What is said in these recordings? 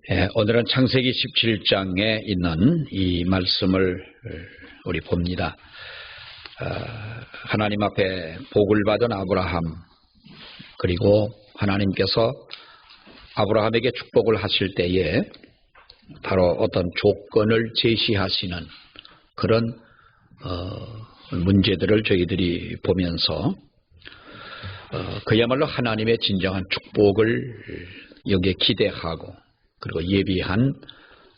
오늘은 창세기 17장에 있는 이 말씀을 우리 봅니다. 하나님 앞에 복을 받은 아브라함, 그리고 하나님께서 아브라함에게 축복을 하실 때에 바로 어떤 조건을 제시하시는 그런 문제들을 저희들이 보면서 그야말로 하나님의 진정한 축복을 여기에 기대하고 그리고 예비한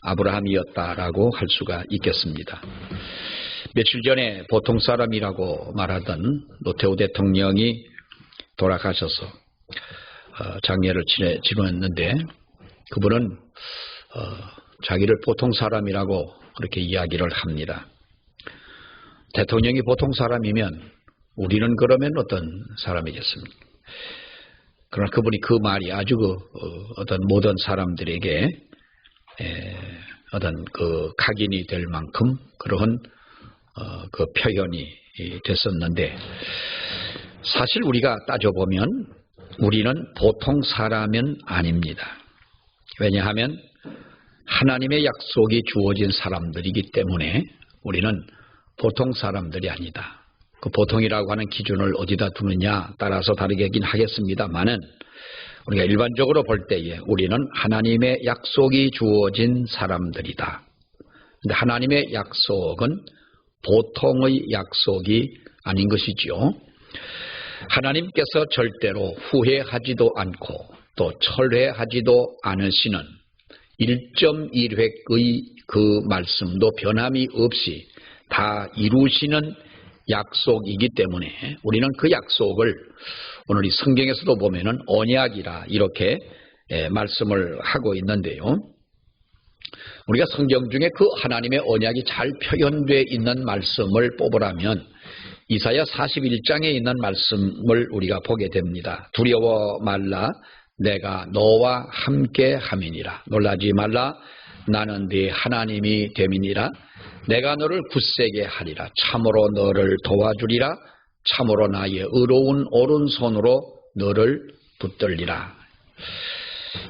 아브라함이었다라고 할 수가 있겠습니다. 며칠 전에 보통 사람이라고 말하던 노태우 대통령이 돌아가셔서 장례를 치렀는데 그분은 자기를 보통 사람이라고 그렇게 이야기를 합니다. 대통령이 보통 사람이면 우리는 그러면 어떤 사람이겠습니까? 그러나 그분이 그 말이 아주 어떤 모든 사람들에게 어떤 그 각인이 될 만큼 그러한 그 표현이 됐었는데, 사실 우리가 따져보면 우리는 보통 사람은 아닙니다. 왜냐하면 하나님의 약속이 주어진 사람들이기 때문에 우리는 보통 사람들이 아니다. 그 보통이라고 하는 기준을 어디다 두느냐 따라서 다르긴 하겠습니다만은 우리가 일반적으로 볼 때에 우리는 하나님의 약속이 주어진 사람들이다. 근데 하나님의 약속은 보통의 약속이 아닌 것이지요. 하나님께서 절대로 후회하지도 않고 또 철회하지도 않으시는 1.1획의 그 말씀도 변함이 없이 다 이루시는 약속이기 때문에 우리는 그 약속을 오늘 이 성경에서도 보면은 언약이라 이렇게 말씀을 하고 있는데요. 우리가 성경 중에 그 하나님의 언약이 잘 표현되어 있는 말씀을 뽑으라면 이사야 41장에 있는 말씀을 우리가 보게 됩니다. 두려워 말라, 내가 너와 함께 함이니라. 놀라지 말라, 나는 네 하나님이 됨이니라. 내가 너를 굳세게 하리라. 참으로 너를 도와주리라. 참으로 나의 의로운 오른손으로 너를 붙들리라.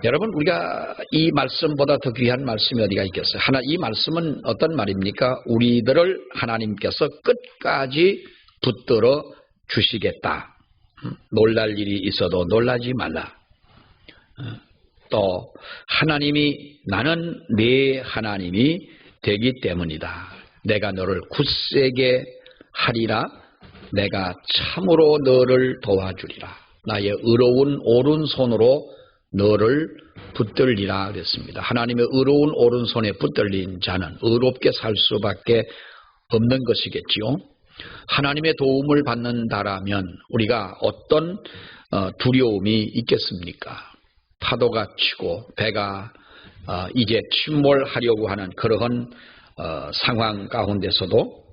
여러분, 우리가 이 말씀보다 더 귀한 말씀이 어디가 있겠어요? 이 말씀은 어떤 말입니까? 우리들을 하나님께서 끝까지 붙들어 주시겠다. 놀랄 일이 있어도 놀라지 말라. 또 하나님이 나는 네 하나님이 되기 때문이다. 내가 너를 굳세게 하리라. 내가 참으로 너를 도와주리라. 나의 의로운 오른손으로 너를 붙들리라 그랬습니다. 하나님의 의로운 오른손에 붙들린 자는 의롭게 살 수밖에 없는 것이겠지요. 하나님의 도움을 받는다라면 우리가 어떤 두려움이 있겠습니까? 파도가 치고 배가 이제 침몰하려고 하는 그러한 상황 가운데서도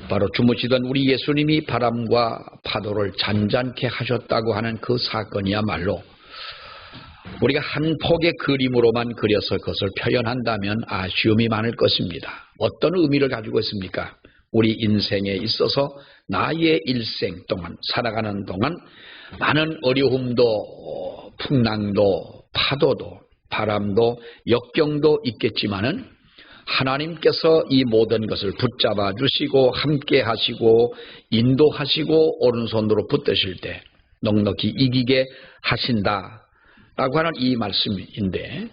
바로 주무시던 우리 예수님이 바람과 파도를 잔잔케 하셨다고 하는 그 사건이야말로 우리가 한 폭의 그림으로만 그려서 그것을 표현한다면 아쉬움이 많을 것입니다. 어떤 의미를 가지고 있습니까? 우리 인생에 있어서 나의 일생 동안 살아가는 동안 많은 어려움도 풍랑도 파도도 바람도 역경도 있겠지만은 하나님께서 이 모든 것을 붙잡아 주시고 함께 하시고 인도하시고 오른손으로 붙드실 때 넉넉히 이기게 하신다라고 하는 이 말씀인데,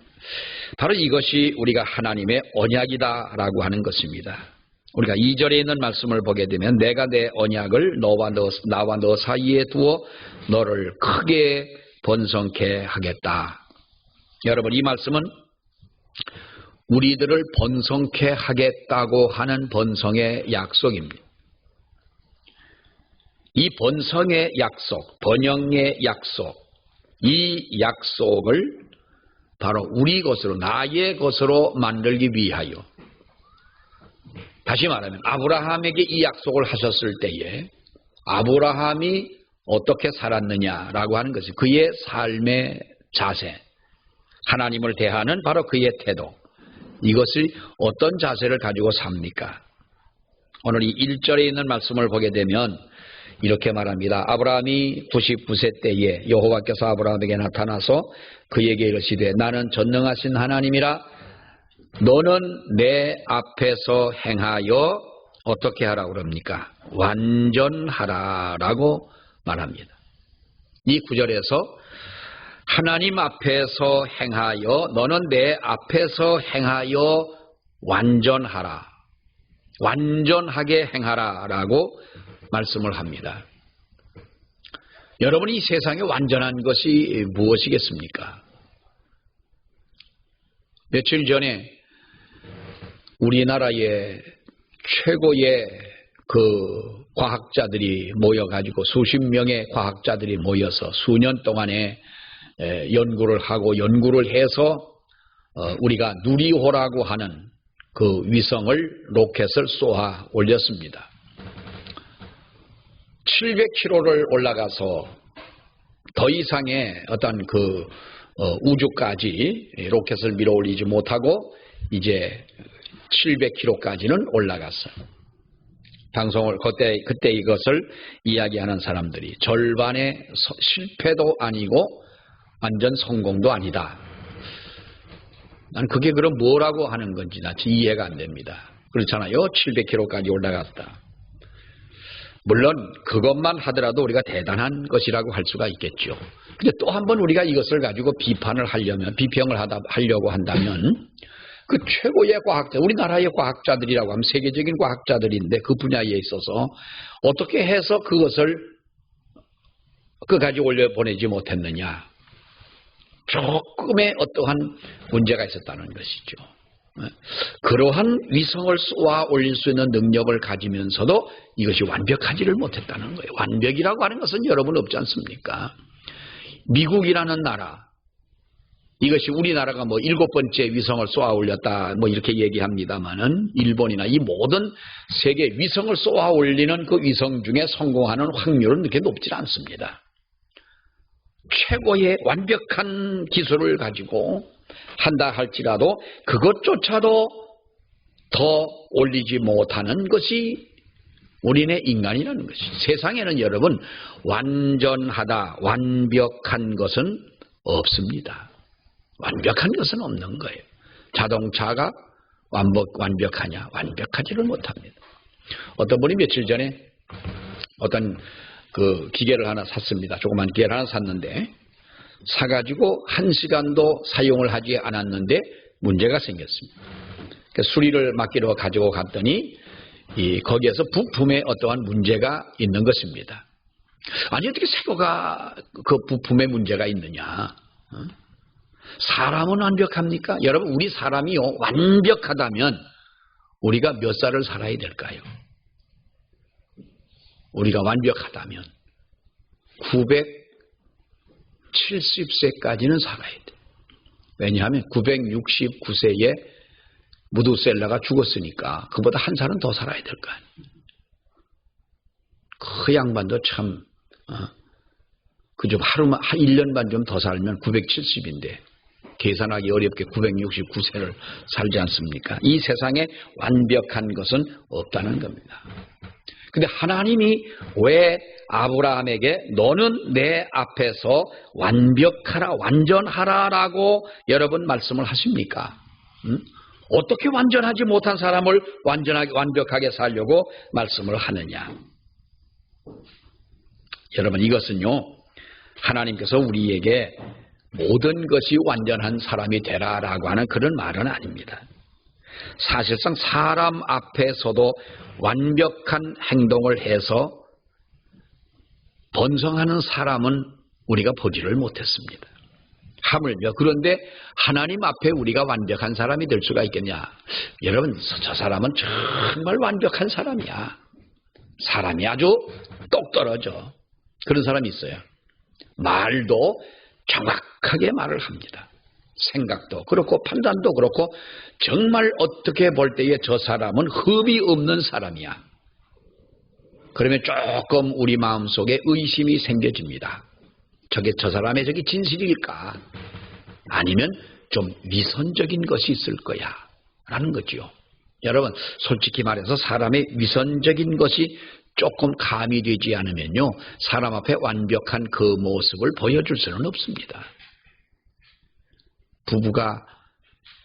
바로 이것이 우리가 하나님의 언약이다라고 하는 것입니다. 우리가 2절에 있는 말씀을 보게 되면 내가 내 언약을 나와 너 사이에 두어 너를 크게 번성케 하겠다. 여러분, 이 말씀은 우리들을 번성케 하겠다고 하는 번성의 약속입니다. 이 번성의 약속, 번영의 약속, 이 약속을 바로 우리 것으로, 나의 것으로 만들기 위하여, 다시 말하면 아브라함에게 이 약속을 하셨을 때에 아브라함이 어떻게 살았느냐라고 하는 것이 그의 삶의 자세, 하나님을 대하는 바로 그의 태도, 이것이 어떤 자세를 가지고 삽니까? 오늘 이 1절에 있는 말씀을 보게 되면 이렇게 말합니다. 아브라함이 99세 때에 여호와께서 아브라함에게 나타나서 그에게 이르시되 나는 전능하신 하나님이라 너는 내 앞에서 행하여 어떻게 하라고 그럽니까? 완전하라 라고 말합니다. 이 구절에서 하나님 앞에서 행하여 너는 내 앞에서 행하여 완전하라, 완전하게 행하라 라고 말씀을 합니다. 여러분, 이 세상에 완전한 것이 무엇이겠습니까? 며칠 전에 우리나라의 최고의 그 과학자들이 모여가지고 수십 명의 과학자들이 모여서 수년 동안에 연구를 하고 연구를 해서 우리가 누리호라고 하는 그 위성을 로켓을 쏘아 올렸습니다. 700km를 올라가서 더 이상의 어떤 그 우주까지 로켓을 밀어 올리지 못하고 이제 700km까지는 올라갔어요. 방송을 그때 이것을 이야기하는 사람들이 절반의 실패도 아니고 완전 성공도 아니다. 난 그게 그럼 뭐라고 하는 건지 나 이해가 안 됩니다. 그렇잖아요. 700km까지 올라갔다. 물론 그것만 하더라도 우리가 대단한 것이라고 할 수가 있겠죠. 근데 또 한 번 우리가 이것을 가지고 비평을 하려고 한다면 그 최고의 과학자, 우리나라의 과학자들이라고 하면 세계적인 과학자들인데 그 분야에 있어서 어떻게 해서 그것을 끝까지 올려보내지 못했느냐. 조금의 어떠한 문제가 있었다는 것이죠. 그러한 위성을 쏘아 올릴 수 있는 능력을 가지면서도 이것이 완벽하지를 못했다는 거예요. 완벽이라고 하는 것은 여러분 없지 않습니까? 미국이라는 나라, 이것이 우리나라가 뭐 7번째 위성을 쏘아 올렸다 뭐 이렇게 얘기합니다만은 일본이나 이 모든 세계 위성을 쏘아 올리는 그 위성 중에 성공하는 확률은 그렇게 높지 않습니다. 최고의 완벽한 기술을 가지고 한다 할지라도 그것조차도 더 올리지 못하는 것이 우리네 인간이라는 것이. 세상에는 여러분 완전하다, 완벽한 것은 없습니다. 완벽한 것은 없는 거예요. 자동차가 완벽하냐? 완벽하지를 못합니다. 어떤 분이 며칠 전에 어떤 그 기계를 하나 샀습니다. 조그만 기계를 하나 샀는데 사가지고 1시간도 사용을 하지 않았는데 문제가 생겼습니다. 수리를 맡기러 가지고 갔더니 거기에서 부품에 어떠한 문제가 있는 것입니다. 아니 어떻게 새거가 그 부품에 문제가 있느냐? 사람은 완벽합니까? 여러분 우리 사람이요 완벽하다면 우리가 몇 살을 살아야 될까요? 우리가 완벽하다면 970세까지는 살아야 돼. 왜냐하면 969세에 무두셀라가 죽었으니까 그보다 한 살은 더 살아야 될 거 아니에요. 그 양반도 참 그 좀 하루만 한 1년 반 좀 더 살면 970인데 계산하기 어렵게 969세를 살지 않습니까? 이 세상에 완벽한 것은 없다는 겁니다. 근데 하나님이 왜 아브라함에게 너는 내 앞에서 완벽하라, 완전하라라고 여러분 말씀을 하십니까? 어떻게 완전하지 못한 사람을 완벽하게 살려고 말씀을 하느냐? 여러분 이것은요 하나님께서 우리에게 모든 것이 완전한 사람이 되라라고 하는 그런 말은 아닙니다. 사실상 사람 앞에서도 완벽한 행동을 해서 번성하는 사람은 우리가 보지를 못했습니다. 하물며 그런데 하나님 앞에 우리가 완벽한 사람이 될 수가 있겠냐? 여러분 저 사람은 정말 완벽한 사람이야. 사람이 아주 똑 떨어져. 그런 사람이 있어요. 말도 정확하게 말을 합니다. 생각도 그렇고 판단도 그렇고 정말 어떻게 볼 때에 저 사람은 흠이 없는 사람이야. 그러면 조금 우리 마음속에 의심이 생겨집니다. 저 사람의 저게 진실일까? 아니면 좀 위선적인 것이 있을 거야 라는 거죠. 여러분 솔직히 말해서 사람의 위선적인 것이 조금 가미되지 않으면요, 사람 앞에 완벽한 그 모습을 보여줄 수는 없습니다. 부부가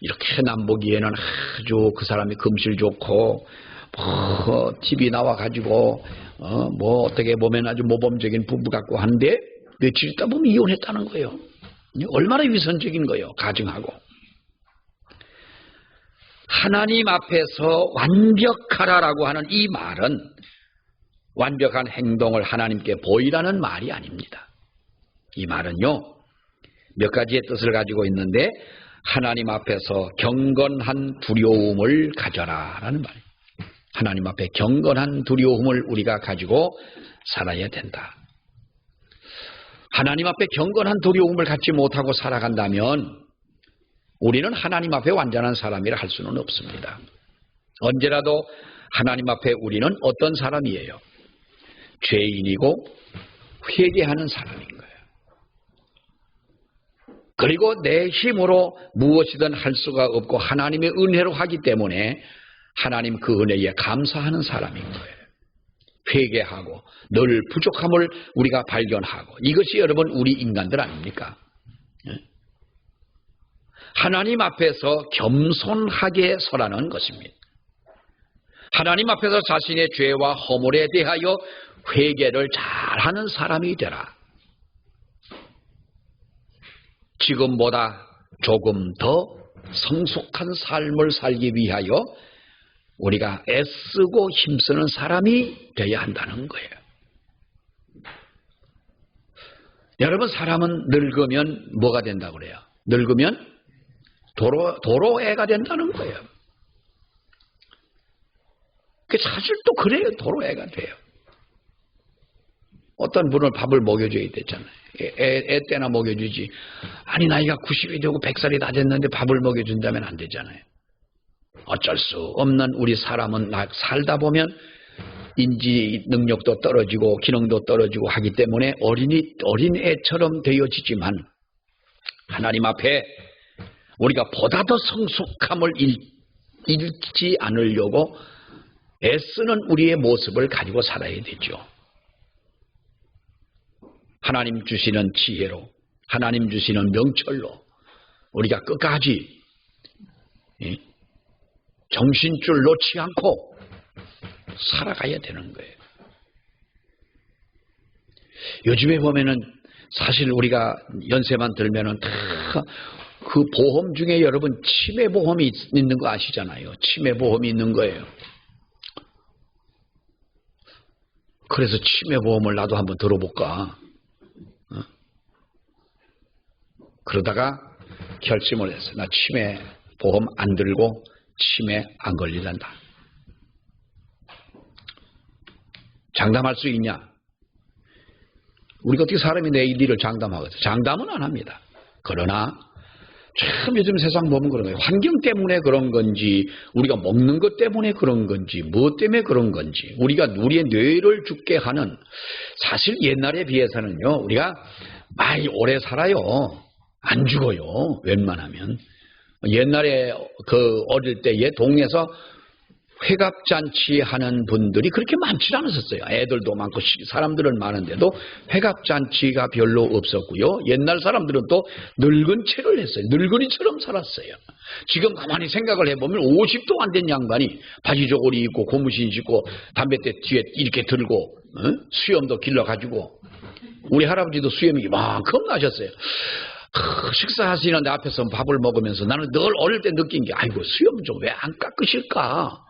이렇게 남보기에는 아주 그 사람이 금실 좋고 TV 나와가지고 뭐 어떻게 보면 아주 모범적인 부부 같고 한데 며칠 있다 보면 이혼했다는 거예요. 얼마나 위선적인 거예요. 가증하고. 하나님 앞에서 완벽하라라고 하는 이 말은 완벽한 행동을 하나님께 보이라는 말이 아닙니다. 이 말은요, 몇 가지의 뜻을 가지고 있는데 하나님 앞에서 경건한 두려움을 가져라라는 말이에요. 하나님 앞에 경건한 두려움을 우리가 가지고 살아야 된다. 하나님 앞에 경건한 두려움을 갖지 못하고 살아간다면 우리는 하나님 앞에 완전한 사람이라 할 수는 없습니다. 언제라도 하나님 앞에 우리는 어떤 사람이에요? 죄인이고 회개하는 사람인 거예요. 그리고 내 힘으로 무엇이든 할 수가 없고 하나님의 은혜로 하기 때문에 하나님 그 은혜에 감사하는 사람인 거예요. 회개하고 늘 부족함을 우리가 발견하고, 이것이 여러분 우리 인간들 아닙니까? 하나님 앞에서 겸손하게 서라는 것입니다. 하나님 앞에서 자신의 죄와 허물에 대하여 회개를 잘하는 사람이 되라. 지금보다 조금 더 성숙한 삶을 살기 위하여 우리가 애쓰고 힘쓰는 사람이 되어야 한다는 거예요. 여러분, 사람은 늙으면 뭐가 된다고 그래요? 늙으면 도로애가 된다는 거예요. 사실 또 그래요. 도로애가 돼요. 어떤 분을 밥을 먹여줘야 되잖아요. 애 때나 먹여주지. 아니, 나이가 90이 되고 100살이 다 됐는데 밥을 먹여준다면 안 되잖아요. 어쩔 수 없는 우리 사람은 살다 보면 인지 능력도 떨어지고 기능도 떨어지고 하기 때문에 어린애처럼 되어지지만 하나님 앞에 우리가 보다 더 성숙함을 잃지 않으려고 애쓰는 우리의 모습을 가지고 살아야 되죠. 하나님 주시는 지혜로, 하나님 주시는 명철로 우리가 끝까지 정신줄 놓지 않고 살아가야 되는 거예요. 요즘에 보면은 사실 우리가 연세만 들면은 다 그 보험 중에 여러분 치매보험이 있는 거 아시잖아요. 치매보험이 있는 거예요. 그래서 치매보험을 나도 한번 들어볼까. 그러다가 결심을 했어요. 나 치매보험 안 들고 치매 안 걸리란다. 장담할 수 있냐? 우리가 어떻게 사람이 내 일을 장담하겠어요? 장담은 안 합니다. 그러나 참 요즘 세상 보면 그런 거예요. 환경 때문에 그런 건지, 우리가 먹는 것 때문에 그런 건지, 무엇 때문에 그런 건지, 우리의 뇌를 죽게 하는, 사실 옛날에 비해서는요, 우리가 많이 오래 살아요. 안 죽어요. 웬만하면. 옛날에 그 어릴 때에 동네에서 회갑잔치 하는 분들이 그렇게 많지 않았었어요. 애들도 많고 사람들은 많은데도 회갑잔치가 별로 없었고요. 옛날 사람들은 또 늙은 채를 했어요. 늙은이처럼 살았어요. 지금 가만히 생각을 해보면 50도 안 된 양반이 바지 저고리 입고 고무신 신고 담뱃대 뒤에 이렇게 들고 수염도 길러가지고, 우리 할아버지도 수염이 이만큼 나셨어요. 식사하시는데 앞에서 밥을 먹으면서 나는 늘 어릴 때 느낀 게, 아이고 수염 좀 왜 안 깎으실까?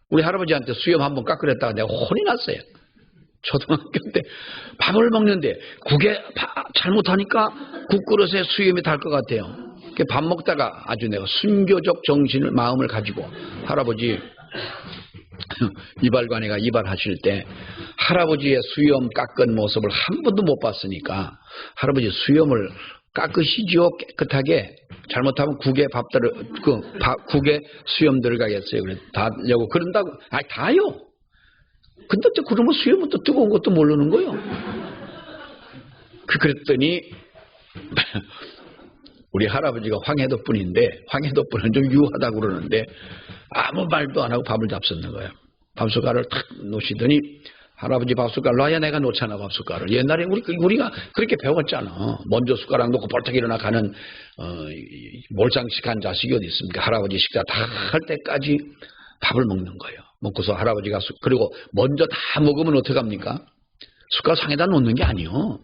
우리 할아버지한테 수염 한번 깎으랬다가 내가 혼이 났어요. 초등학교 때 밥을 먹는데 국에 잘못하니까 국그릇에 수염이 달 것 같아요. 밥 먹다가 아주 내가 순교적 정신을 마음을 가지고, 할아버지 이발관에가 이발하실 때 할아버지의 수염 깎은 모습을 한 번도 못 봤으니까, 할아버지 수염을 깎으시지요, 깨끗하게. 잘못하면 국에 국에 수염 들어가겠어요. 그래서 다려고 그런다고. 다요. 근데 또 그러면 수염은 또 뜨거운 것도 모르는 거예요. 그랬더니 우리 할아버지가 황해도분인데, 황해도분은 좀 유하다고 그러는데 아무 말도 안 하고 밥을 잡수는 거예요. 밥숟가락을 탁 놓으시더니 할아버지 밥숟가락 놔야 내가 놓잖아 밥숟가락을. 옛날에 우리가 그렇게 배웠잖아. 먼저 숟가락 놓고 벌떡 일어나 가는 몰상식한 자식이 어디 있습니까? 할아버지 식사 다 할 때까지 밥을 먹는 거예요. 먹고서 할아버지가 그리고 먼저 다 먹으면 어떡합니까? 숟가락 상에다 놓는 게 아니요.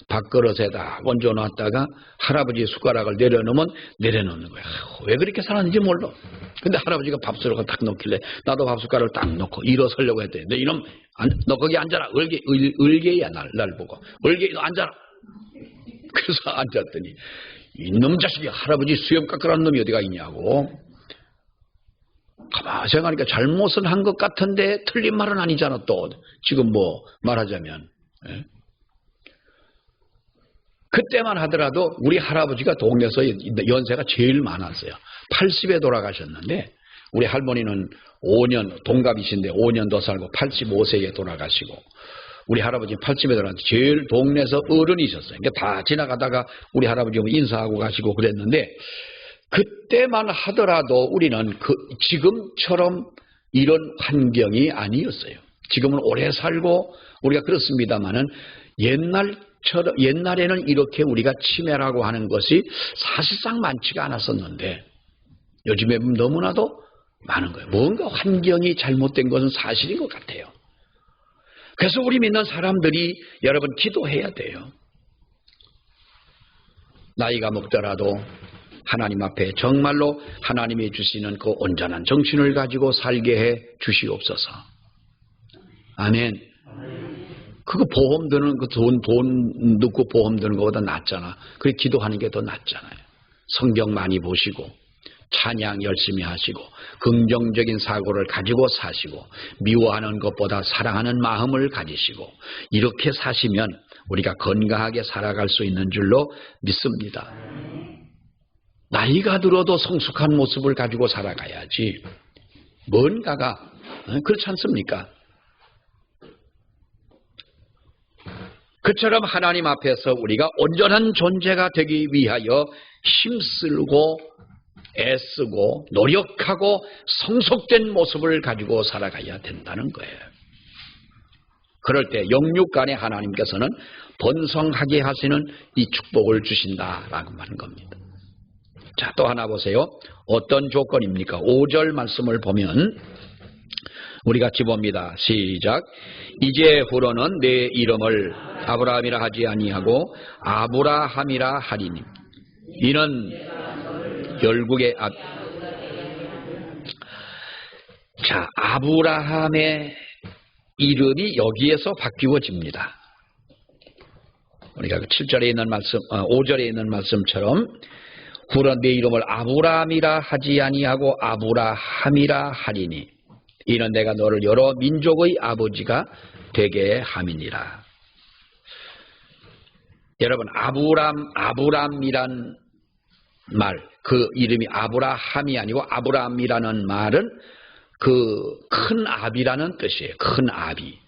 밥그릇에다 먼저 놨다가 할아버지 숟가락을 내려놓으면 내려놓는 거야. 왜 그렇게 살았는지 몰라. 근데 할아버지가 밥숟가락을 딱 놓길래 나도 밥숟가락을 딱 놓고 일어서려고 했더니 너 이놈 너 거기 앉아라. 을개야 날 보고. 을개 너 앉아라. 그래서 앉았더니 이놈 자식이 할아버지 수염 깎으라는 놈이 어디가 있냐고. 가만히 생각하니까 잘못은 한 것 같은데 틀린 말은 아니잖아 또. 지금 뭐 말하자면. 예? 그때만 하더라도 우리 할아버지가 동네에서 연세가 제일 많았어요. 80에 돌아가셨는데 우리 할머니는 5년 동갑이신데 5년 더 살고 85세에 돌아가시고 우리 할아버지는 80에 돌아가서 제일 동네에서 어른이셨어요. 그러니까 다 지나가다가 우리 할아버지 인사하고 가시고 그랬는데 그때만 하더라도 우리는 지금처럼 이런 환경이 아니었어요. 지금은 오래 살고 우리가 그렇습니다만은 옛날에는 이렇게 우리가 치매라고 하는 것이 사실상 많지가 않았었는데 요즘에 너무나도 많은 거예요. 뭔가 환경이 잘못된 것은 사실인 것 같아요. 그래서 우리 믿는 사람들이 여러분 기도해야 돼요. 나이가 먹더라도 하나님 앞에 정말로 하나님이 주시는 그 온전한 정신을 가지고 살게 해 주시옵소서. 아멘. 그거 보험 드는 그 돈 넣고 보험 드는 것보다 낫잖아. 그래 기도하는 게 더 낫잖아요. 성경 많이 보시고 찬양 열심히 하시고 긍정적인 사고를 가지고 사시고 미워하는 것보다 사랑하는 마음을 가지시고 이렇게 사시면 우리가 건강하게 살아갈 수 있는 줄로 믿습니다. 나이가 들어도 성숙한 모습을 가지고 살아가야지. 뭔가가 그렇지 않습니까? 그처럼 하나님 앞에서 우리가 온전한 존재가 되기 위하여 힘쓰고 애쓰고 노력하고 성숙된 모습을 가지고 살아가야 된다는 거예요. 그럴 때 영육간에 하나님께서는 번성하게 하시는 이 축복을 주신다라고 하는 겁니다. 자, 또 하나 보세요. 어떤 조건입니까? 5절 말씀을 보면 우리 같이 봅니다. 시작. 이제 후로는 내 이름을 아브라함이라 하지 아니하고 아브라함이라 하리니 이는 열국의 자, 아브라함의 이름이 여기에서 바뀌어집니다. 우리가 7절에 있는 말씀, 5절에 있는 말씀처럼 후로는 내 이름을 아브라함이라 하지 아니하고 아브라함이라 하리니 이는 내가 너를 여러 민족의 아버지가 되게 함이니라. 여러분 아브람이란 말, 그 이름이 아브라함이 아니고 아브람이라는 말은 그 큰 아비라는 뜻이에요. 큰 아비.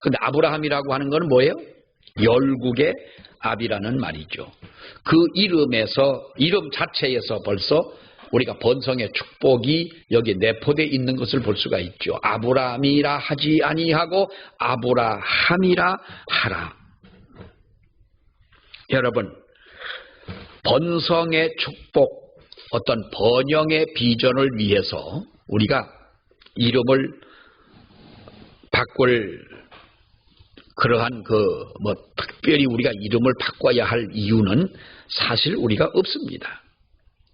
근데 아브라함이라고 하는 건 뭐예요? 열국의 아비라는 말이죠. 그 이름 자체에서 벌써 우리가 번성의 축복이 여기 내포되어 있는 것을 볼 수가 있죠. 아브라함이라 하지 아니하고 아브라함이라 하라. 여러분, 번성의 축복, 어떤 번영의 비전을 위해서 우리가 이름을 바꿀 그러한 특별히 우리가 이름을 바꿔야 할 이유는 사실 우리가 없습니다.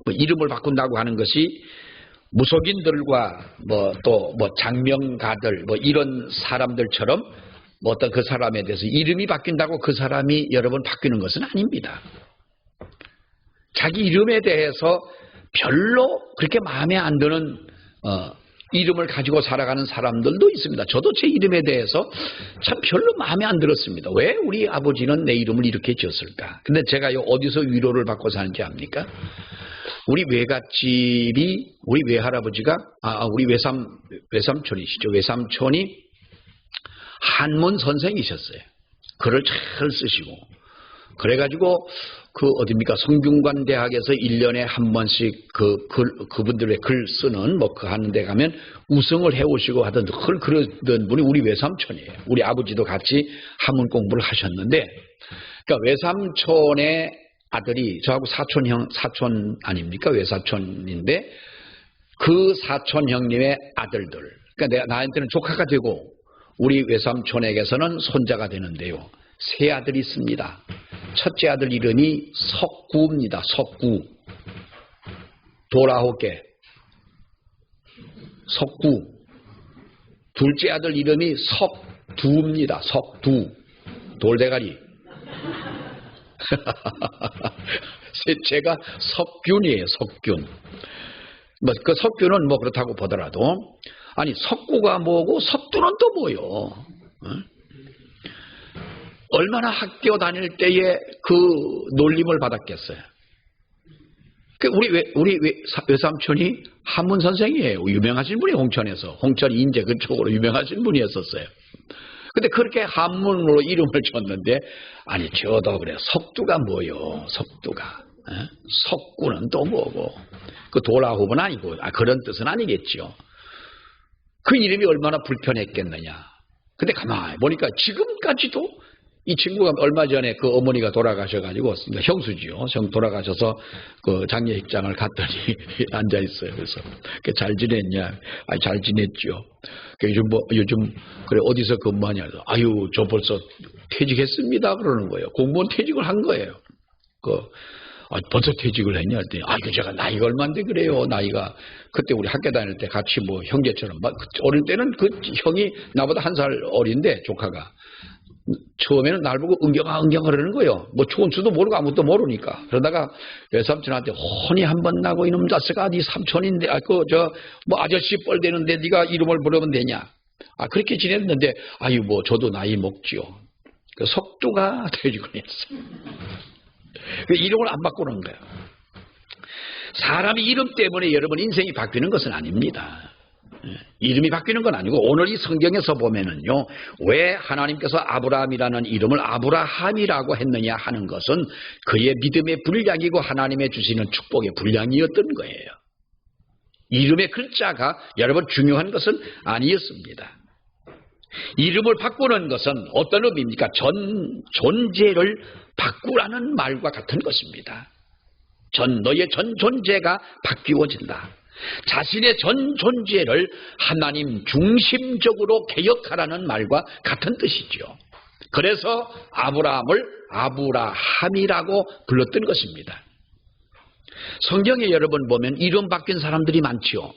이름을 바꾼다고 하는 것이 무속인들과 장명가들 이런 사람들처럼 어떤 그 사람에 대해서 이름이 바뀐다고 그 사람이 여러분 바뀌는 것은 아닙니다. 자기 이름에 대해서 별로 그렇게 마음에 안 드는 이름을 가지고 살아가는 사람들도 있습니다. 저도 제 이름에 대해서 참 별로 마음에 안 들었습니다. 왜 우리 아버지는 내 이름을 이렇게 지었을까? 근데 제가 어디서 위로를 받고 사는지 압니까? 우리 외갓집이, 우리 외할아버지가, 우리 외삼촌이시죠. 외삼촌이 한문 선생이셨어요. 글을 잘 쓰시고, 그래가지고 어딥니까? 성균관 대학에서 1년에 한 번씩 그분들의 글 쓰는 하는 데 가면 우승을 해오시고 하던 그러던 분이 우리 외삼촌이에요. 우리 아버지도 같이 한문 공부를 하셨는데, 그러니까 외삼촌의 아들이 저하고 사촌 아닙니까? 외사촌인데 그 사촌 형님의 아들들, 그러니까 나한테는 조카가 되고 우리 외삼촌에게서는 손자가 되는데요. 세 아들이 있습니다. 첫째 아들 이름이 석구입니다. 석구. 돌 9개. 석구. 둘째 아들 이름이 석두입니다. 석두. 돌대가리. 셋째가 석균이에요. 석균. 그 석균은 그렇다고 보더라도, 아니 석구가 뭐고 석두는 또 뭐요? 얼마나 학교 다닐 때에 그 놀림을 받았겠어요. 우리 외삼촌이 한문 선생이에요. 유명하신 분이 홍천에서, 홍천 인제 그쪽으로 유명하신 분이었었어요. 근데 그렇게 한문으로 이름을 줬는데, 아니 저도 그래, 석두가 뭐요? 석두가. 석구는 또 뭐고? 그 돌아홉은 아니고, 그런 뜻은 아니겠죠. 그 이름이 얼마나 불편했겠느냐. 근데 가만히 보니까 지금까지도 이 친구가 얼마 전에 그 어머니가 돌아가셔가지고, 형수지요. 돌아가셔서 그 장례식장을 갔더니 앉아있어요. 그래서 잘 지냈냐? 잘 지냈죠. 요즘 그래 어디서 근무하냐? 아유, 저 벌써 퇴직했습니다. 그러는 거예요. 공무원 퇴직을 한 거예요. 벌써 퇴직을 했냐? 했더니, 제가 나이가 얼마인데 그래요. 나이가. 그때 우리 학교 다닐 때 같이 형제처럼, 어릴 때는 그 형이 나보다 1살 어린데, 조카가. 처음에는 날 보고 은경아 그러는 거예요. 좋은 수도 모르고 아무것도 모르니까. 그러다가 외삼촌한테 혼이 한 번 나고 이놈 자식아 네 삼촌인데 아저씨 뻘 되는데 네가 이름을 부르면 되냐. 그렇게 지냈는데 저도 나이 먹지요. 그 석두가 퇴직을 했어. 그 이름을 안 바꾸는 거예요. 사람이 이름 때문에 여러분 인생이 바뀌는 것은 아닙니다. 이름이 바뀌는 건 아니고, 오늘 이 성경에서 보면은요, 왜 하나님께서 아브라함이라는 이름을 아브라함이라고 했느냐 하는 것은 그의 믿음의 분량이고 하나님의 주시는 축복의 분량이었던 거예요. 이름의 글자가 여러분 중요한 것은 아니었습니다. 이름을 바꾸는 것은 어떤 의미입니까? 존재를 바꾸라는 말과 같은 것입니다. 너의 전 존재가 바뀌어진다. 자신의 전 존재를 하나님 중심적으로 개혁하라는 말과 같은 뜻이죠. 그래서 아브라함을 아브라함이라고 불렀던 것입니다. 성경에 여러분 보면 이름 바뀐 사람들이 많지요.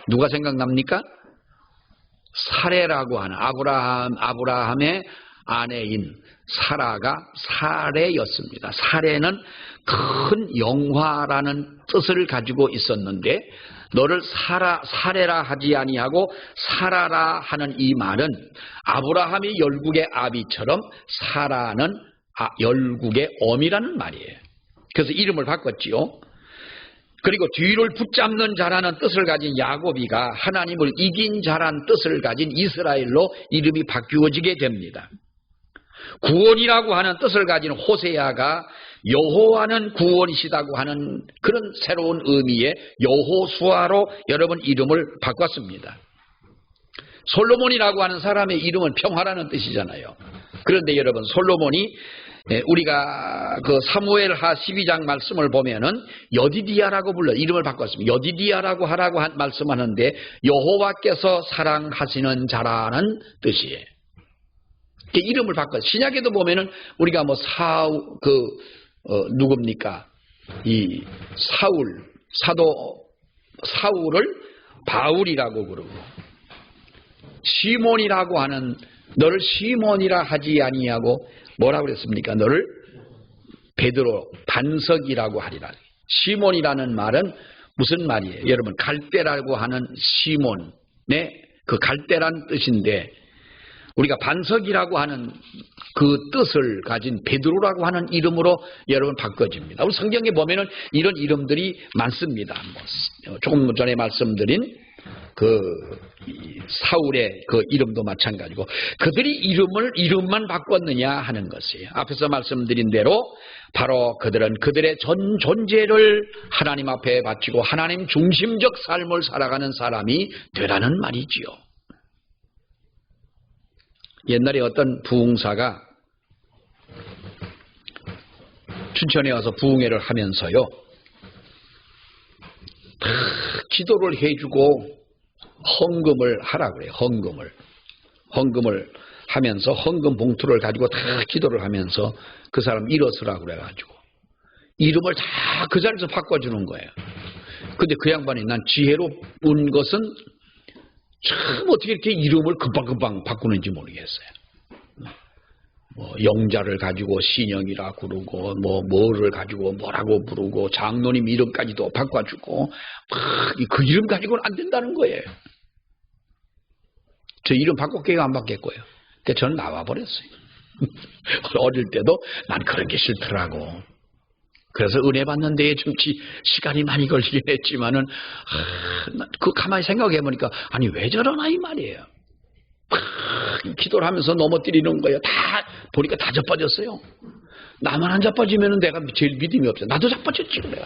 누가 생각납니까? 사레라고 하는 아브라함의 아내인 사라가 사레였습니다. 사레는 큰 영화라는 뜻을 가지고 있었는데, 너를 사레라 하지 아니하고 사라라 하는 이 말은 아브라함이 열국의 아비처럼 사라는 열국의 어미라는 말이에요. 그래서 이름을 바꿨지요. 그리고 뒤를 붙잡는 자라는 뜻을 가진 야곱이가 하나님을 이긴 자라는 뜻을 가진 이스라엘로 이름이 바뀌어지게 됩니다. 구원이라고 하는 뜻을 가진 호세아가 여호와는 구원이시다고 하는 그런 새로운 의미의 여호수아로 여러분 이름을 바꿨습니다. 솔로몬이라고 하는 사람의 이름은 평화라는 뜻이잖아요. 그런데 여러분, 솔로몬이 우리가 그 사무엘하 12장 말씀을 보면은 여디디아라고 불러 이름을 바꿨습니다. 여디디아라고 하라고 말씀하는데 여호와께서 사랑하시는 자라는 뜻이에요. 이름을 바꿔. 신약에도 보면은 우리가 누굽니까? 이 사울을 바울이라고 부르고, 시몬이라고 하는, 너를 시몬이라 하지 아니하고 뭐라고 그랬습니까? 너를 베드로 반석이라고 하리라. 시몬이라는 말은 무슨 말이에요? 여러분, 갈대라고 하는 시몬의 그 갈대란 뜻인데, 우리가 반석이라고 하는 그 뜻을 가진 베드로라고 하는 이름으로 여러분 바꿔집니다. 우리 성경에 보면은 이런 이름들이 많습니다. 조금 전에 말씀드린 사울의 그 이름도 마찬가지고 그들이 이름만 바꿨느냐 하는 것이에요. 앞에서 말씀드린 대로 바로 그들은 그들의 전 존재를 하나님 앞에 바치고 하나님 중심적 삶을 살아가는 사람이 되라는 말이지요. 옛날에 어떤 부흥사가 춘천에 와서 부흥회를 하면서요, 다 기도를 해주고 헌금을 하라 그래요. 헌금을 하면서 헌금 봉투를 가지고 다 기도를 하면서 그 사람 일어서라 그래가지고 이름을 다 그 자리에서 바꿔주는 거예요. 근데 그 양반이 난 지혜로운 것은 참 어떻게 이렇게 이름을 금방금방 바꾸는지 모르겠어요. 영자를 가지고 신영이라 부르고 뭐를 가지고 뭐라고 부르고 장로님 이름까지도 바꿔주고 그 이름 가지고는 안 된다는 거예요. 저 이름 바꿀게요, 안 바뀌었고요. 근데 저는 나와버렸어요. 어릴 때도 난 그런 게 싫더라고. 그래서 은혜 받는 데에 좀 시간이 많이 걸리긴 했지만은 그 가만히 생각해보니까 아니 왜 저러나 이 말이에요. 기도를 하면서 넘어뜨리는 거예요. 다 보니까 다 자빠졌어요. 나만 안 자빠지면 내가 제일 믿음이 없어요. 나도 자빠졌지 그래.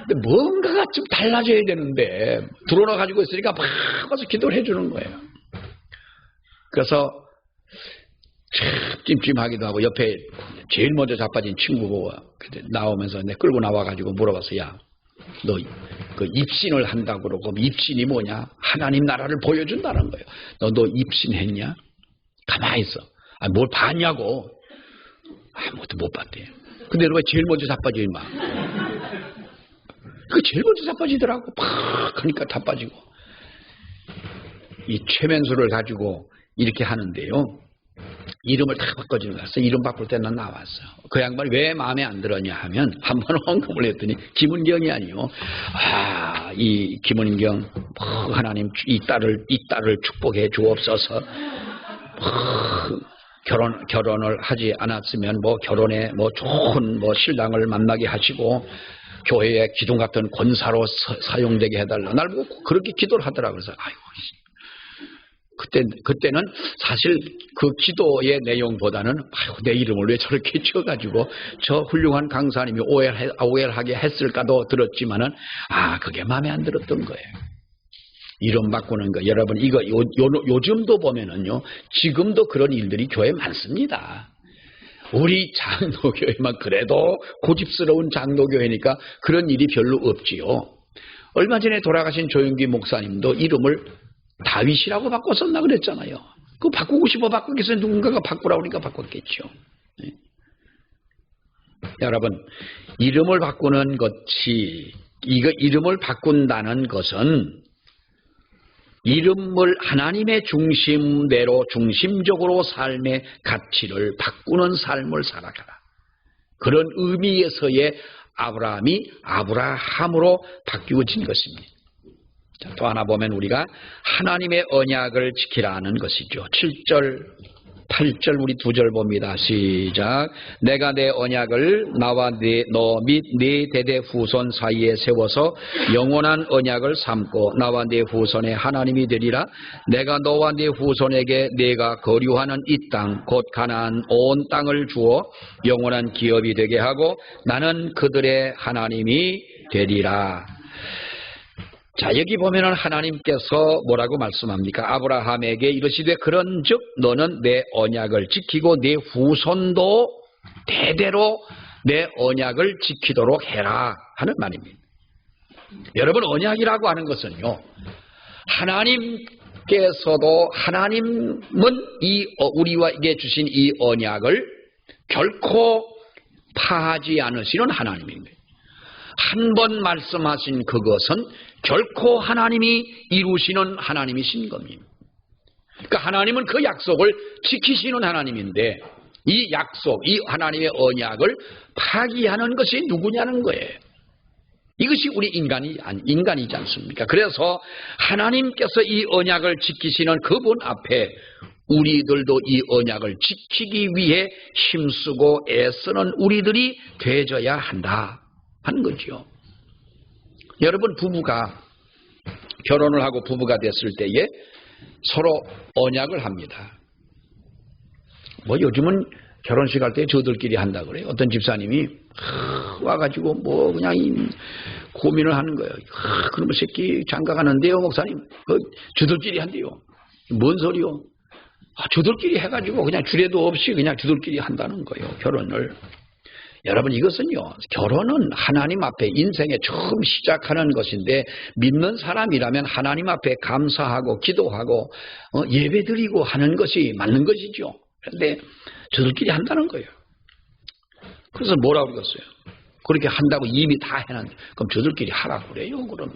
근데 뭔가가 좀 달라져야 되는데 들어와 가지고 있으니까 막 와서 기도를 해주는 거예요. 그래서 참 찜찜하기도 하고 옆에 제일 먼저 자빠진 친구가 나오면서 내 끌고 나와가지고 물어봤어. 야, 너 그 입신을 한다고 그러고 입신이 뭐냐? 하나님 나라를 보여준다는 거예요. 너 입신했냐? 가만히 있어. 아, 뭘 봤냐고. 아무것도 못 봤대. 근데 너 왜 제일 먼저 자빠져 임마? 그 제일 먼저 자빠지더라고. 팍 하니까 다 빠지고. 이 최면수를 가지고 이렇게 하는데요. 이름을 다 바꿔주는 거였어. 이름 바꿀 때는 나왔어. 그 양반이 왜 마음에 안 들었냐 하면 한 번 헌금을 했더니 김은경이 아니요. 이 김은경 하나님 이 딸을 축복해 주옵소서. 결혼을 하지 않았으면 결혼에 좋은 신랑을 만나게 하시고 교회의 기둥 같은 권사로 사용되게 해달라. 날 보고 그렇게 기도를 하더라. 그래서 아이고. 그때는 사실 그 기도의 내용보다는 내 이름을 왜 저렇게 지어가지고 저 훌륭한 강사님이 오해하게 했을까도 들었지만은 그게 마음에 안 들었던 거예요. 이름 바꾸는 거 여러분 이거 요즘도 보면은요 지금도 그런 일들이 교회에 많습니다. 우리 장로교회만 그래도 고집스러운 장로교회니까 그런 일이 별로 없지요. 얼마 전에 돌아가신 조영기 목사님도 이름을 다윗이라고 바꿨었나 그랬잖아요. 그거 바꾸고 싶어 바꾸겠어요. 누군가가 바꾸라고 하니까 바꿨겠죠. 네. 여러분 이름을 바꾸는 것이 이름을 바꾼다는 것은 이름을 하나님의 중심대로 중심적으로 삶의 가치를 바꾸는 삶을 살아가라. 그런 의미에서의 아브라함이 아브라함으로 바뀌어진 것입니다. 자, 또 하나 보면 우리가 하나님의 언약을 지키라는 것이죠. 7절, 8절 우리 두 절 봅니다. 시작. 내가 내 언약을 나와 너 및 네 대대 후손 사이에 세워서 영원한 언약을 삼고 나와 네 후손의 하나님이 되리라. 내가 너와 네 후손에게 네가 거류하는 이 땅 곧 가나안 온 땅을 주어 영원한 기업이 되게 하고 나는 그들의 하나님이 되리라. 자, 여기 보면은 하나님께서 뭐라고 말씀합니까? 아브라함에게 이르시되 그런즉 너는 내 언약을 지키고 내 후손도 대대로 내 언약을 지키도록 해라 하는 말입니다. 여러분 언약이라고 하는 것은요. 하나님께서도 하나님은 우리에게 주신 이 언약을 결코 파하지 않으시는 하나님입니다. 한 번 말씀하신 그것은 결코 하나님이 이루시는 하나님이신 겁니다. 그러니까 하나님은 그 약속을 지키시는 하나님인데 이 약속, 이 하나님의 언약을 파기하는 것이 누구냐는 거예요. 이것이 우리 인간이지 않습니까? 그래서 하나님께서 이 언약을 지키시는 그분 앞에 우리들도 이 언약을 지키기 위해 힘쓰고 애쓰는 우리들이 되어야 한다 하는 거죠. 여러분 부부가 결혼을 하고 부부가 됐을 때에 서로 언약을 합니다. 뭐 요즘은 결혼식 할 때 저들끼리 한다 그래요. 어떤 집사님이 와가지고 뭐 그냥 고민을 하는 거예요. 그놈의 새끼 장가가는데요, 목사님. 저들끼리 한대요. 뭔 소리요? 저들끼리 해가지고 그냥 주례도 없이 그냥 저들끼리 한다는 거예요, 결혼을. 여러분, 이것은요, 결혼은 하나님 앞에 인생에 처음 시작하는 것인데, 믿는 사람이라면 하나님 앞에 감사하고 기도하고 예배드리고 하는 것이 맞는 것이죠. 그런데 저들끼리 한다는 거예요. 그래서 뭐라고 그러겠어요? 그렇게 한다고 이미 다 해놨는데 그럼 저들끼리 하라고 그래요, 그러면.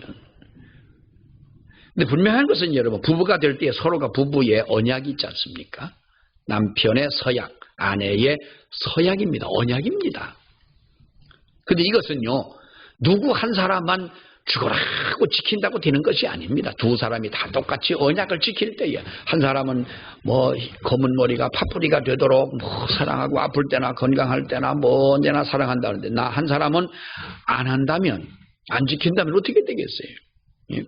근데 분명한 것은 여러분, 부부가 될 때 서로가 부부의 언약이 있지 않습니까? 남편의 서약, 아내의 서약입니다. 언약입니다. 근데 이것은요, 누구 한 사람만 죽어라고 지킨다고 되는 것이 아닙니다. 두 사람이 다 똑같이 언약을 지킬 때에 한 사람은 뭐 검은 머리가 파뿌리가 되도록 뭐 사랑하고 아플 때나 건강할 때나 뭐 언제나 사랑한다는데 나 한 사람은 안 한다면, 안 지킨다면 어떻게 되겠어요?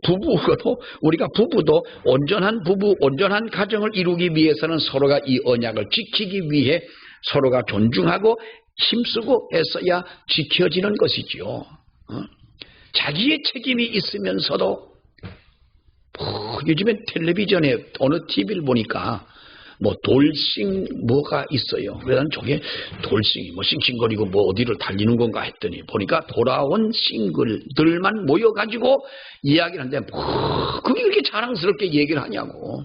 부부도, 우리가 부부도 온전한 부부, 온전한 가정을 이루기 위해서는 서로가 이 언약을 지키기 위해 서로가 존중하고 힘쓰고 애써야 지켜지는 것이지요. 자기의 책임이 있으면서도 요즘엔 텔레비전에 어느 TV를 보니까 뭐 돌싱 뭐가 있어요. 그래서 저게 돌싱이 뭐 싱싱거리고 뭐 어디를 달리는 건가 했더니 보니까 돌아온 싱글들만 모여가지고 이야기를 하는데 그게 그렇게 자랑스럽게 얘기를 하냐고.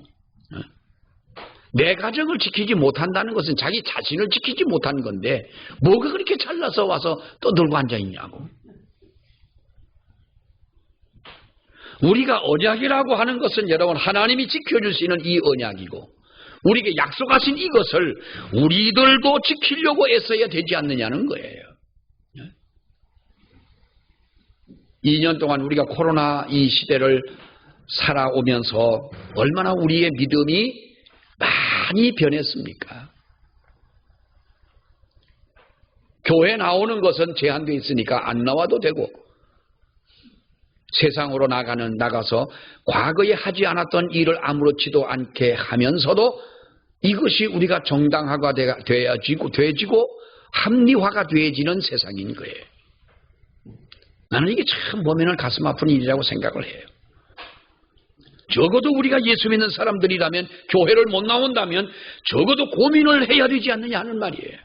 내 가정을 지키지 못한다는 것은 자기 자신을 지키지 못한 건데 뭐가 그렇게 잘나서 와서 떠들고 앉아있냐고. 우리가 언약이라고 하는 것은 여러분 하나님이 지켜주시는 이 언약이고 우리에게 약속하신 이것을 우리들도 지키려고 애써야 되지 않느냐는 거예요. 2년 동안 우리가 코로나 이 시대를 살아오면서 얼마나 우리의 믿음이 많이 변했습니까? 교회 나오는 것은 제한되어 있으니까 안 나와도 되고 세상으로 나가서 과거에 하지 않았던 일을 아무렇지도 않게 하면서도 이것이 우리가 정당화가 되어지고 합리화가 되어지는 세상인 거예요. 나는 이게 참 보면은 가슴 아픈 일이라고 생각을 해요. 적어도 우리가 예수 믿는 사람들이라면 교회를 못 나온다면 적어도 고민을 해야 되지 않느냐 하는 말이에요.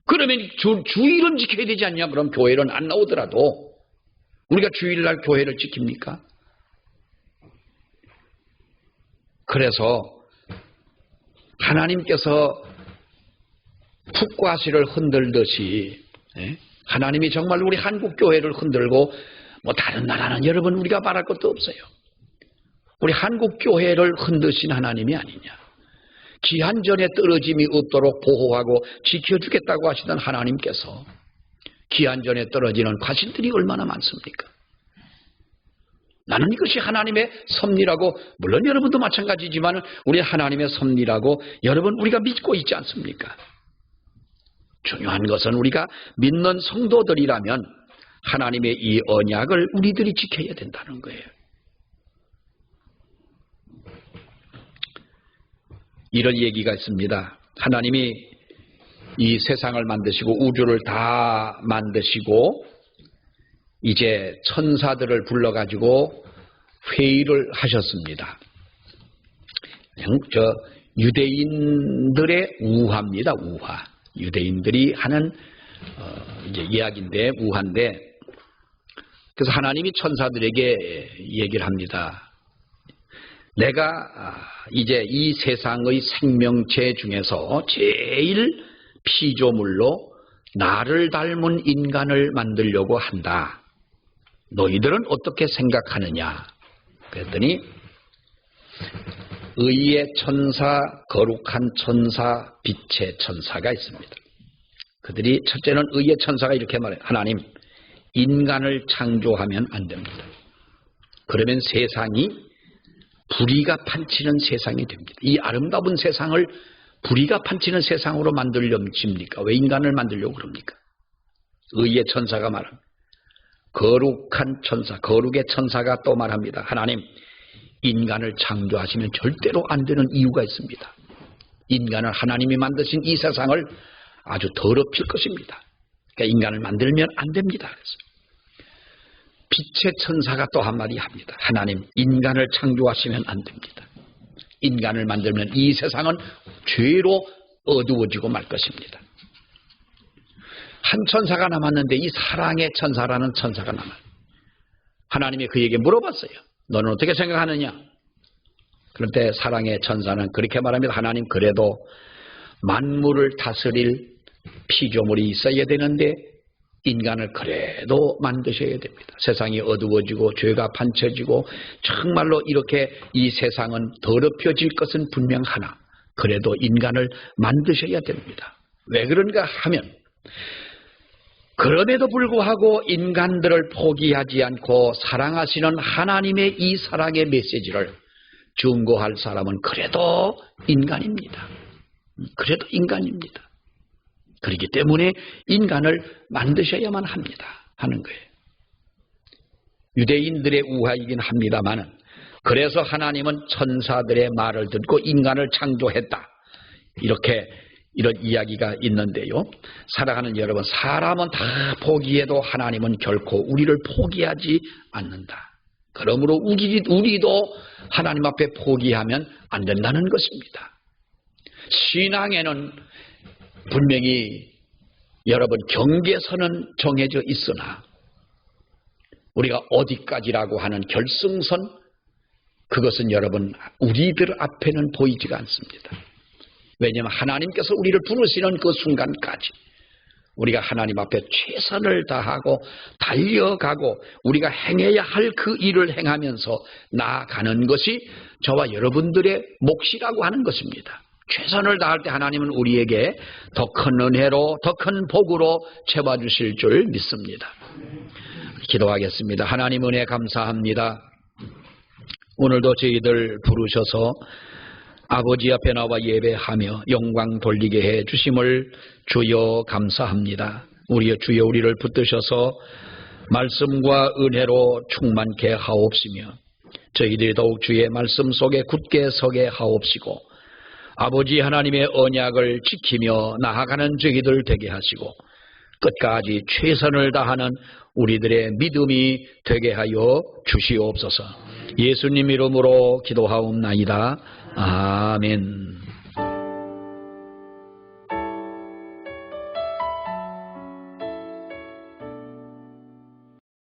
그러면 주일은 지켜야 되지 않냐? 그럼 교회는 안 나오더라도 우리가 주일날 교회를 지킵니까? 그래서 하나님께서 풋과실을 흔들듯이 하나님이 정말 우리 한국 교회를 흔들고 뭐 다른 나라는 여러분 우리가 말할 것도 없어요. 우리 한국 교회를 흔드신 하나님이 아니냐. 기한전에 떨어짐이 없도록 보호하고 지켜주겠다고 하시던 하나님께서 기한전에 떨어지는 과실들이 얼마나 많습니까? 나는 이것이 하나님의 섭리라고, 물론 여러분도 마찬가지지만 우리 하나님의 섭리라고 여러분 우리가 믿고 있지 않습니까? 중요한 것은 우리가 믿는 성도들이라면 하나님의 이 언약을 우리들이 지켜야 된다는 거예요. 이런 얘기가 있습니다. 하나님이 이 세상을 만드시고 우주를 다 만드시고 이제 천사들을 불러가지고 회의를 하셨습니다. 유대인들의 우화입니다. 우화. 유대인들이 하는 이제 이야기인데 우화인데 그래서 하나님이 천사들에게 얘기를 합니다. 내가 이제 이 세상의 생명체 중에서 제일 피조물로 나를 닮은 인간을 만들려고 한다. 너희들은 어떻게 생각하느냐? 그랬더니 의의 천사, 거룩한 천사, 빛의 천사가 있습니다. 그들이 첫째는 의의 천사가 이렇게 말해요. 하나님, 인간을 창조하면 안 됩니다. 그러면 세상이 불의가 판치는 세상이 됩니다. 이 아름다운 세상을 불의가 판치는 세상으로 만들려십니까? 왜 인간을 만들려고 그럽니까? 의의 천사가 말합니다. 거룩한 천사, 거룩의 천사가 또 말합니다. 하나님, 인간을 창조하시면 절대로 안 되는 이유가 있습니다. 인간을 하나님이 만드신 이 세상을 아주 더럽힐 것입니다. 그러니까 인간을 만들면 안 됩니다. 그래서 빛의 천사가 또 한마디 합니다. 하나님, 인간을 창조하시면 안 됩니다. 인간을 만들면 이 세상은 죄로 어두워지고 말 것입니다. 한 천사가 남았는데 이 사랑의 천사라는 천사가 남아요. 하나님이 그에게 물어봤어요. 너는 어떻게 생각하느냐? 그런데 사랑의 천사는 그렇게 말합니다. 하나님, 그래도 만물을 다스릴 피조물이 있어야 되는데 인간을 그래도 만드셔야 됩니다. 세상이 어두워지고 죄가 판쳐지고 정말로 이렇게 이 세상은 더럽혀질 것은 분명하나 그래도 인간을 만드셔야 됩니다. 왜 그런가 하면 그럼에도 불구하고 인간들을 포기하지 않고 사랑하시는 하나님의 이 사랑의 메시지를 증거할 사람은 그래도 인간입니다. 그래도 인간입니다. 그렇기 때문에 인간을 만드셔야만 합니다. 하는 거예요. 유대인들의 우화이긴 합니다만은 그래서 하나님은 천사들의 말을 듣고 인간을 창조했다. 이런 이야기가 있는데요. 사랑하는 여러분, 사람은 다 포기해도 하나님은 결코 우리를 포기하지 않는다. 그러므로 우리도 하나님 앞에 포기하면 안 된다는 것입니다. 신앙에는 분명히 여러분 경계선은 정해져 있으나 우리가 어디까지라고 하는 결승선, 그것은 여러분 우리들 앞에는 보이지가 않습니다. 왜냐하면 하나님께서 우리를 부르시는 그 순간까지 우리가 하나님 앞에 최선을 다하고 달려가고 우리가 행해야 할 그 일을 행하면서 나아가는 것이 저와 여러분들의 몫이라고 하는 것입니다. 최선을 다할 때 하나님은 우리에게 더 큰 은혜로 더 큰 복으로 채워주실 줄 믿습니다. 기도하겠습니다. 하나님 은혜 감사합니다. 오늘도 저희들 부르셔서 아버지 앞에 나와 예배하며 영광 돌리게 해 주심을 주여 감사합니다. 우리의 주여 우리를 붙드셔서 말씀과 은혜로 충만케 하옵시며 저희들이 더욱 주의 말씀 속에 굳게 서게 하옵시고 아버지 하나님의 언약을 지키며 나아가는 저희들 되게 하시고 끝까지 최선을 다하는 우리들의 믿음이 되게 하여 주시옵소서. 예수님 이름으로 기도하옵나이다. 아멘.